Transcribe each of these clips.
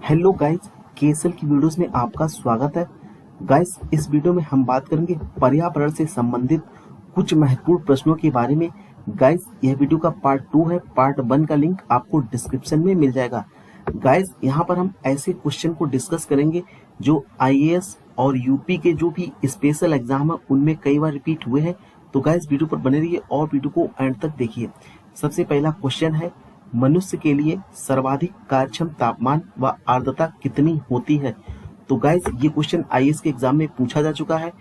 Hello guys, केएसएल की videos में आपका स्वागत है। गाइस, इस वीडियो में हम बात करेंगे पर्यावरण से संबंधित कुछ महत्वपूर्ण प्रश्नों के बारे में। गाइस, यह वीडियो का पार्ट 2 है। पार्ट 1 का लिंक आपको डिस्क्रिप्शन में मिल जाएगा। गाइस, यहाँ पर हम ऐसे क्वेश्चन को डिस्कस करेंगे जो आईएएस और यूपी के जो भी स्पेशल एग्जाम है उनमें कई बार रिपीट हुए हैं। तो गाइस, वीडियो पर बने रहिए और वीडियो को एंड तक देखिए। सबसे पहला क्वेश्चन है, मनुष्य के लिए सर्वाधिक कार्यक्षम तापमान व आर्द्रता कितनी होती है? तो गाइस, ये क्वेश्चन आईएएस के एग्जाम में पूछा जा चुका है।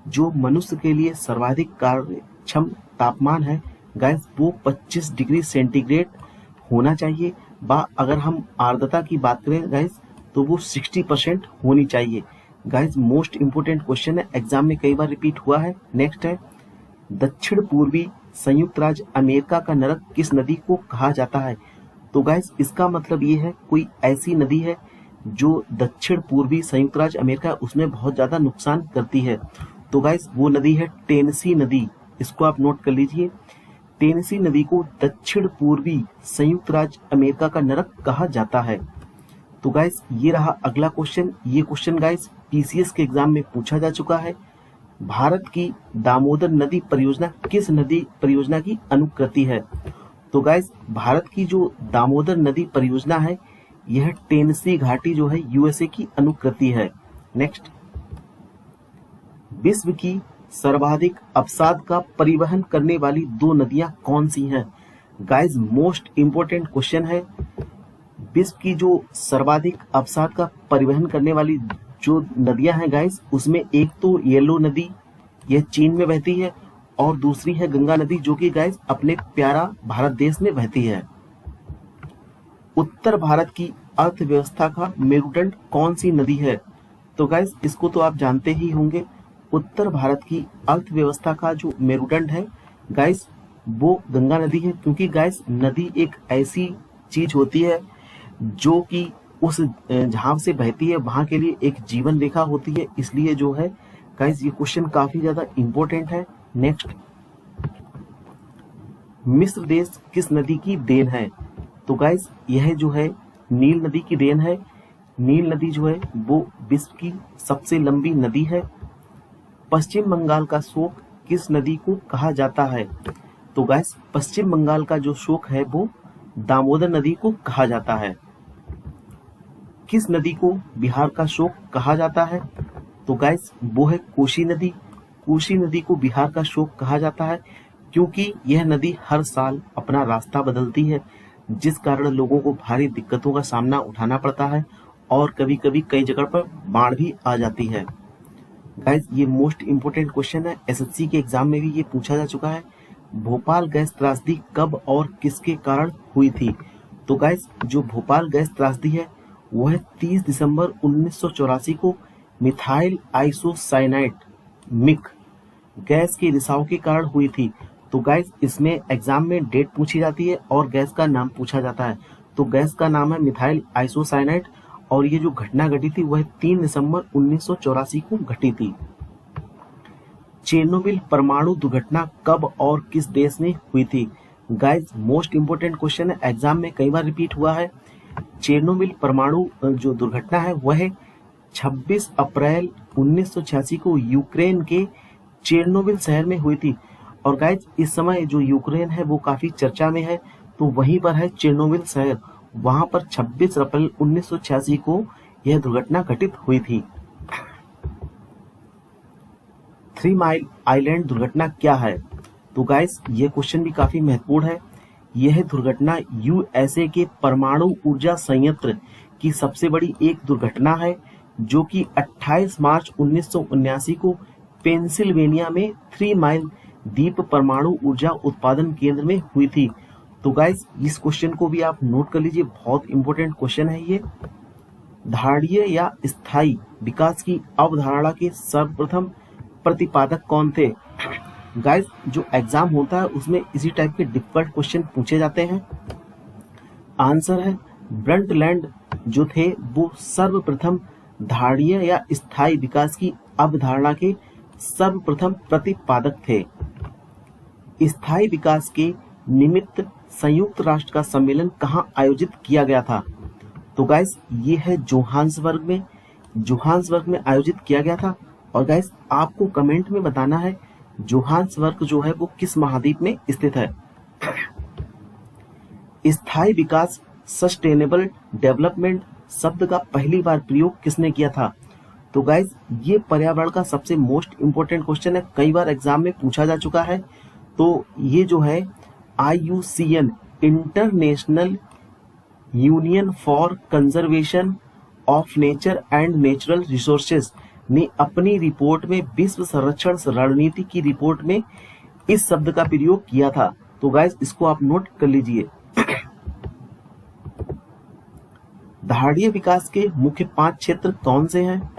जो मनुष्य के लिए सर्वाधिक कार्यक्षम तापमान है गाइस, वो 25 डिग्री सेंटीग्रेड होना चाहिए। अगर हम आर्द्रता की बात करें गाइस, तो वो 60% होनी चाहिए। गाइस, मोस्ट इंपोर्टेंट क्वेश्चन है, एग्जाम में कई बार रिपीट हुआ है। नेक्स्ट है, दक्षिण पूर्वी संयुक्त राज्य अमेरिका का नरक किस नदी को कहा जाता है? तो गाइस, इसका मतलब ये है कोई ऐसी नदी है जो दक्षिण पूर्वी संयुक्त राज्य अमेरिका उसमें बहुत ज्यादा नुकसान करती है। तो गाइस, वो नदी है टेनेसी नदी। इसको आप नोट कर लीजिए। टेनेसी नदी को दक्षिण पूर्वी संयुक्त राज्य अमेरिका का नरक कहा जाता है। तो गाइस, ये रहा अगला क्वेश्चन। ये क्वेश्चन गाइस पीसीएस के एग्जाम में पूछा जा चुका है। भारत की दामोदर नदी परियोजना किस नदी परियोजना की अनुकृति है? तो गाइस, भारत की जो दामोदर नदी परियोजना है यह टेनेसी घाटी जो है यूएसए की अनुकृति है। नेक्स्ट, विश्व की सर्वाधिक अवसाद का परिवहन करने वाली दो नदियां कौन सी हैं? गाइस, मोस्ट इंपोर्टेंट क्वेश्चन है। विश्व की जो सर्वाधिक अवसाद का परिवहन करने वाली जो नदियां हैं गाइस, उसमें एक तो येलो नदी, यह चीन में बहती है, और दूसरी है गंगा नदी जो कि गाइस अपने प्यारा भारत देश में बहती है। उत्तर भारत की अर्थव्यवस्था का मेरुदंड कौन सी नदी है? तो गाइस, इसको तो आप जानते ही होंगे। उत्तर भारत की अर्थव्यवस्था का जो मेरुदंड है गाइस, वो गंगा नदी है। क्योंकि गाइस, नदी एक ऐसी चीज होती है जो कि उस जहां से बहती है वहां के लिए एक जीवन रेखा होती है। इसलिए जो है गाइस, ये क्वेश्चन काफी ज्यादा इंपॉर्टेंट है। नेक्स्ट, मिस्र देश किस नदी की देन है? तो गाइस, यह जो है नील नदी की देन है। नील नदी जो है वो विश्व की सबसे लंबी नदी है। पश्चिम बंगाल का शोक किस नदी को कहा जाता है? तो गाइस, पश्चिम बंगाल का जो शोक है वो दामोदर नदी को कहा जाता है। किस नदी को बिहार का शोक कहा जाता है? तो गाइस, वो है कोसी नदी। कोसी नदी को बिहार का शोक कहा जाता है क्योंकि यह नदी हर साल अपना रास्ता बदलती है, जिस कारण लोगों को भारी दिक्कतों का सामना उठाना पड़ता है और कभी कभी कई जगह पर बाढ़ भी आ जाती है। गाइस, ये मोस्ट इंपोर्टेंट क्वेश्चन है, एसएससी के एग्जाम में भी ये पूछा जा चुका है। भोपाल गैस त्रासदी कब और किसके कारण हुई थी? तो गाइस, जो भोपाल गैस त्रासदी है वह 30 दिसंबर 1984 को मिथाइल आइसोसाइनाइड मिक गैस के रिसाव के कारण हुई थी। तो गाइस, इसमें एग्जाम में डेट पूछी जाती है और गैस का नाम पूछा जाता है। तो गैस का नाम है मिथाइल आइसोसाइनाइड और ये जो घटना घटी थी वह 3 दिसंबर 1984 को घटी थी। चेरनोबिल परमाणु दुर्घटना कब और किस देश में हुई थी? गाइस, मोस्ट इंपोर्टेंट क्वेश्चन है, एग्जाम में कई बार रिपीट हुआ है। चेरनोबिल परमाणु जो दुर्घटना है वह 26 अप्रैल 1986 को यूक्रेन के चेरनोबिल शहर में हुई थी। और गाइस, इस समय जो यूक्रेन है वो काफी चर्चा में है, तो वहीं पर है चेरनोबिल शहर। वहां पर 26 अप्रैल 1986 को यह दुर्घटना घटित हुई थी। 3 माइल आइलैंड दुर्घटना क्या है? तो गाइस, ये क्वेश्चन भी काफी महत्वपूर्ण है। यह दुर्घटना यूएसए के परमाणु ऊर्जा संयंत्र की सबसे बड़ी एक दुर्घटना है जो कि 28 मार्च 1979 को पेंसिल्वेनिया में 3 माइल द्वीप परमाणु ऊर्जा उत्पादन केंद्र में हुई थी। तो गाइस, इस क्वेश्चन को भी आप नोट कर लीजिए, बहुत इंपॉर्टेंट क्वेश्चन है ये। धारणीय या स्थायी विकास की अवधारणा के सर्वप्रथम प्रतिपादक कौन थे? गाइस, जो एग्जाम होता है उसमें इसी टाइप के डिफिकल्ट क्वेश्चन पूछे जाते हैं। आंसर है ब्रंटलैंड जो थे वो सर्वप्रथम धारणीय या स्थायी विकास की अवधारणा के सर्वप्रथम प्रतिपादक थे। स्थायी विकास के निमित्त संयुक्त राष्ट्र का सम्मेलन कहाँ आयोजित किया गया था? तो गाइस ये है जोहान्सबर्ग में आयोजित किया गया था। और गाइस आपको कमेंट में बताना है जोहान्सबर्ग जो है वो किस महाद्वीप में स्थित है। स्थायी विकास सस्टेनेबल डेवलपमेंट शब्द का पहली बार प्रयोग किसने किया था? तो गाइज ये पर्यावरण का सबसे मोस्ट इम्पोर्टेंट क्वेश्चन है, कई बार एग्जाम में पूछा जा चुका है। तो ये जो है IUCN international union for conservation of nature and natural resources ने अपनी रिपोर्ट में विश्व संरक्षण रणनीति की रिपोर्ट में इस शब्द का प्रयोग किया था। तो गाइज इसको आप नोट कर लीजिए। धारणीय विकास के मुख्य 5 क्षेत्र कौन से हैं?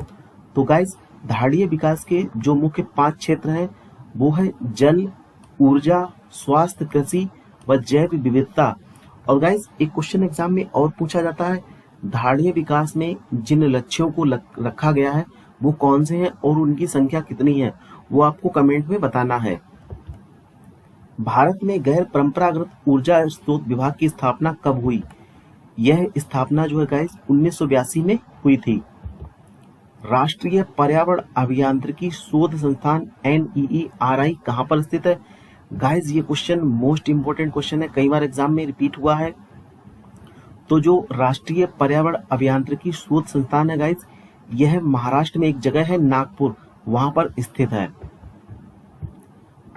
तो गाइज धारणीय विकास के जो मुख्य 5 क्षेत्र हैं वो है जल, ऊर्जा, स्वास्थ्य, कृषि व जैव विविधता। और गाइज एक क्वेश्चन एग्जाम में और पूछा जाता है, धारणीय विकास में जिन लक्ष्यों को रखा गया है वो कौन से हैं और उनकी संख्या कितनी है, वो आपको कमेंट में बताना है। भारत में गैर परंपरागत ऊर्जा स्रोत विभाग की स्थापना कब हुई? यह स्थापना जो है गाइस 1982 में हुई थी। राष्ट्रीय पर्यावरण अभियांत्रिकी शोध संस्थान NEERI कहाँ पर स्थित है? गाइस ये क्वेश्चन मोस्ट इंपोर्टेंट क्वेश्चन है, कई बार एग्जाम में रिपीट हुआ है। तो जो राष्ट्रीय पर्यावरण अभियांत्रिकी शोध संस्थान है गाइस, यह महाराष्ट्र में एक जगह है नागपुर, वहां पर स्थित है।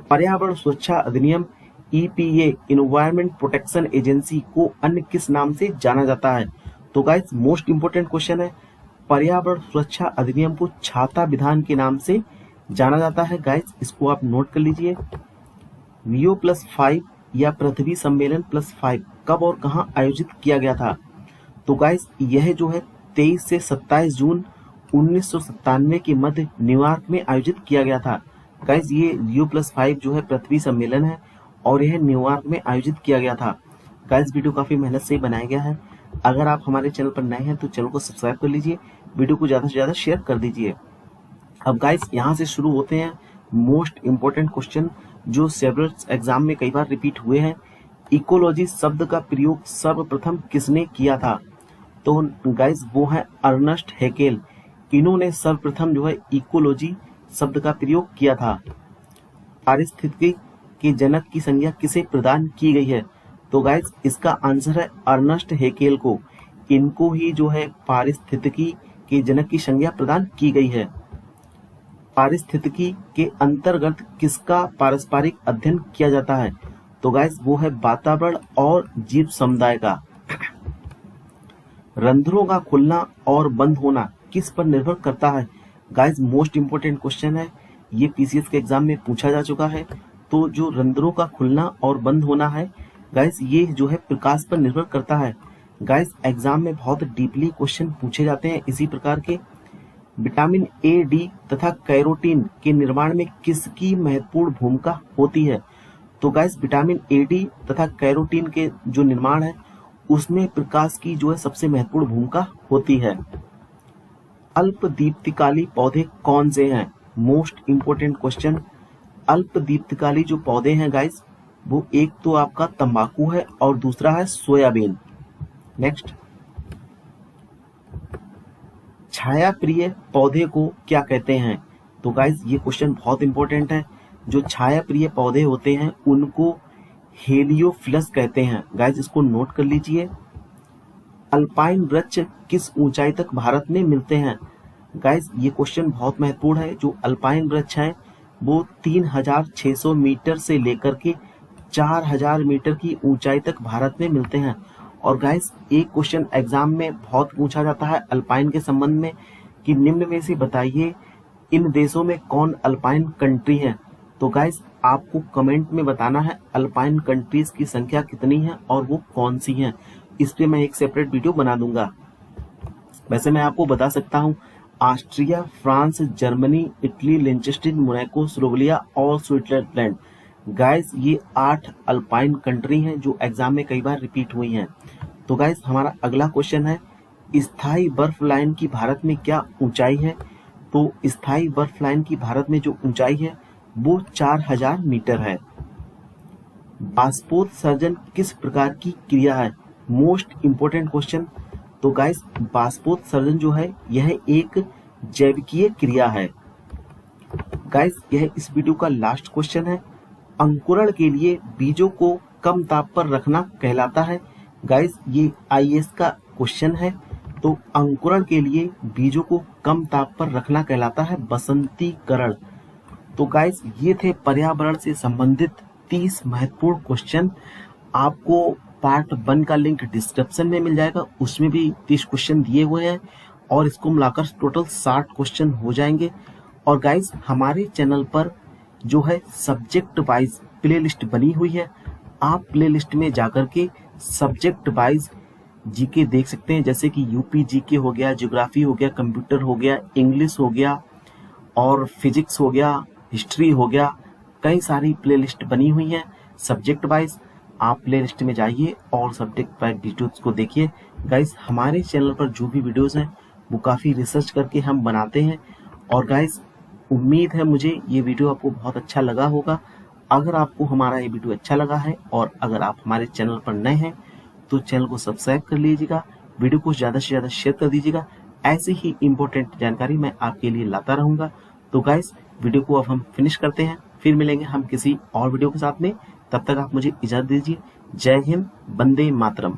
पर्यावरण सुरक्षा अधिनियम EPA इन्वायरमेंट प्रोटेक्शन एजेंसी को अन्य किस नाम से जाना जाता है? तो गाइस मोस्ट इंपोर्टेंट क्वेश्चन है, पर्यावरण सुरक्षा अधिनियम को छाता विधान के नाम से जाना जाता है। गाइस इसको आप नोट कर लीजिए। Rio+5 या पृथ्वी सम्मेलन +5 कब और कहां आयोजित किया गया था? तो गाइस यह जो है 23 से 27 जून 1997 के मध्य न्यूयॉर्क में आयोजित किया गया था। गाइस ये Rio+5 जो है पृथ्वी सम्मेलन है और यह न्यूयॉर्क में आयोजित किया गया था। गाइस वीडियो काफी मेहनत से बनाया गया है। अगर आप हमारे चैनल पर नए हैं तो चैनल को सब्सक्राइब कर लीजिए, वीडियो को ज्यादा से ज्यादा शेयर कर दीजिए। अब गाइस यहाँ से शुरू होते हैं मोस्ट इंपोर्टेंट क्वेश्चन जो सेवरल एग्जाम में कई बार रिपीट हुए हैं। इकोलॉजी शब्द का प्रयोग सर्वप्रथम किसने किया था? तो गाइस वो है अर्नस्ट हैकेल। इन्होंने सर्वप्रथम जो है इकोलॉजी शब्द का प्रयोग किया था। पारिस्थितिकी के जनक की संज्ञा किसे प्रदान की गई है? तो गाइस इसका आंसर है अर्नस्ट हैकेल को। इनको ही जो है पारिस्थितिकी के जनक की संज्ञा प्रदान की गई है। पारिस्थितिकी के अंतर्गत किसका पारस्परिक अध्ययन किया जाता है? तो गाइस वो है वातावरण और जीव समुदाय का। रंध्रों का खुलना और बंद होना किस पर निर्भर करता है? गाइस मोस्ट इंपोर्टेंट क्वेश्चन है, ये PCS के एग्जाम में पूछा जा चुका है। तो जो रंध्रों का खुलना और बंद होना है गाइस, ये जो है प्रकाश पर निर्भर करता है। गाइस एग्जाम में बहुत डीपली क्वेश्चन पूछे जाते हैं इसी प्रकार के। विटामिन A, D तथा कैरोटीन के निर्माण में किसकी महत्वपूर्ण भूमिका होती है? तो गाइस विटामिन A, D तथा कैरोटीन के जो निर्माण है उसमें प्रकाश की जो है सबसे महत्वपूर्ण भूमिका होती है। अल्पदीप्तिकाली पौधे कौन से हैं? Most important question. अल्पदीप्तिकाली जो पौधे हैं गाइस, वो एक तो आपका तंबाकू है और दूसरा है सोयाबीन। नेक्स्ट, छाया प्रिय पौधे को क्या कहते हैं? तो गाइस ये क्वेश्चन बहुत इंपॉर्टेंट है। जो छाया प्रिय पौधे होते हैं उनको हेलियोफिलस कहते हैं। गाइस इसको नोट कर लीजिए। अल्पाइन वृक्ष किस ऊंचाई तक भारत में मिलते हैं? गाइस ये क्वेश्चन बहुत महत्वपूर्ण है। जो अल्पाइन वृक्ष हैं वो 3600 मीटर से लेकर के 4000 मीटर की ऊंचाई तक भारत में मिलते हैं। और गाइस एक क्वेश्चन एग्जाम में बहुत पूछा जाता है अल्पाइन के संबंध में कि निम्न में से बताइए इन देशों में कौन अल्पाइन कंट्री है? तो गाइस आपको कमेंट में बताना है अल्पाइन कंट्रीज की संख्या कितनी है और वो कौन सी हैं। इस पे मैं एक सेपरेट वीडियो बना दूंगा। वैसे मैं आपको बता सकता हूँ Austria, France, Germany, Italy, Liechtenstein, Monaco, Slovenia और स्विट्जरलैंड। गाइस ये 8 अल्पाइन कंट्री हैं जो एग्जाम में कई बार रिपीट हुई हैं। तो गाइस हमारा अगला क्वेश्चन है, स्थायी बर्फ लाइन की भारत में क्या ऊंचाई है? तो स्थायी बर्फ लाइन की भारत में जो ऊंचाई है वो 4000 मीटर है। बाष्पोत्सर्जन किस प्रकार की क्रिया है? Most important question. तो गाइस बाष्पोत्सर्जन जो है यह एक जैविकीय क्रिया है। गाइस यह इस वीडियो का लास्ट क्वेश्चन है। अंकुरण के लिए बीजों को कम ताप पर रखना कहलाता है। गाइस ये आईएएस का क्वेश्चन है। तो अंकुरण के लिए बीजों को कम ताप पर रखना कहलाता है बसंतीकरण। तो गाइस ये थे पर्यावरण से संबंधित 30 महत्वपूर्ण क्वेश्चन। आपको पार्ट 1 का लिंक डिस्क्रिप्शन में मिल जाएगा, उसमें भी 30 क्वेश्चन दिए हुए हैं और इसको मिलाकर टोटल 60 क्वेश्चन हो जाएंगे। और गाइस हमारे चैनल पर जो है सब्जेक्ट वाइज प्लेलिस्ट बनी हुई है, आप प्लेलिस्ट में जाकर के सब्जेक्ट वाइज जीके देख सकते हैं, जैसे कि यूपी जीके हो गया, ज्योग्राफी हो गया, कंप्यूटर हो गया, इंग्लिश हो गया और फिजिक्स हो गया, हिस्ट्री हो गया। कई सारी प्लेलिस्ट बनी हुई हैं सब्जेक्ट वाइज। आप प्लेलिस्ट में जाइए और सब्जेक्ट वाइज वीडियोस को देखिए। गाइस हमारे चैनल पर जो भी वीडियोस हैं वो काफ़ी रिसर्च करके हम बनाते हैं। और गाइस उम्मीद है मुझे ये वीडियो आपको बहुत अच्छा लगा होगा। अगर आपको हमारा ये वीडियो अच्छा लगा है और अगर आप हमारे चैनल पर नए हैं तो चैनल को सब्सक्राइब कर लीजिएगा, वीडियो को ज़्यादा से ज़्यादा शेयर कर दीजिएगा। ऐसी ही इम्पोर्टेंट जानकारी मैं आपके लिए लाता रहूँगा। तो गाइस वीडियो को अब हम फिनिश करते हैं, फिर मिलेंगे हम किसी और वीडियो के साथ में। तब तक आप मुझे इजाज़त दीजिए। जय हिंद, वंदे मातरम।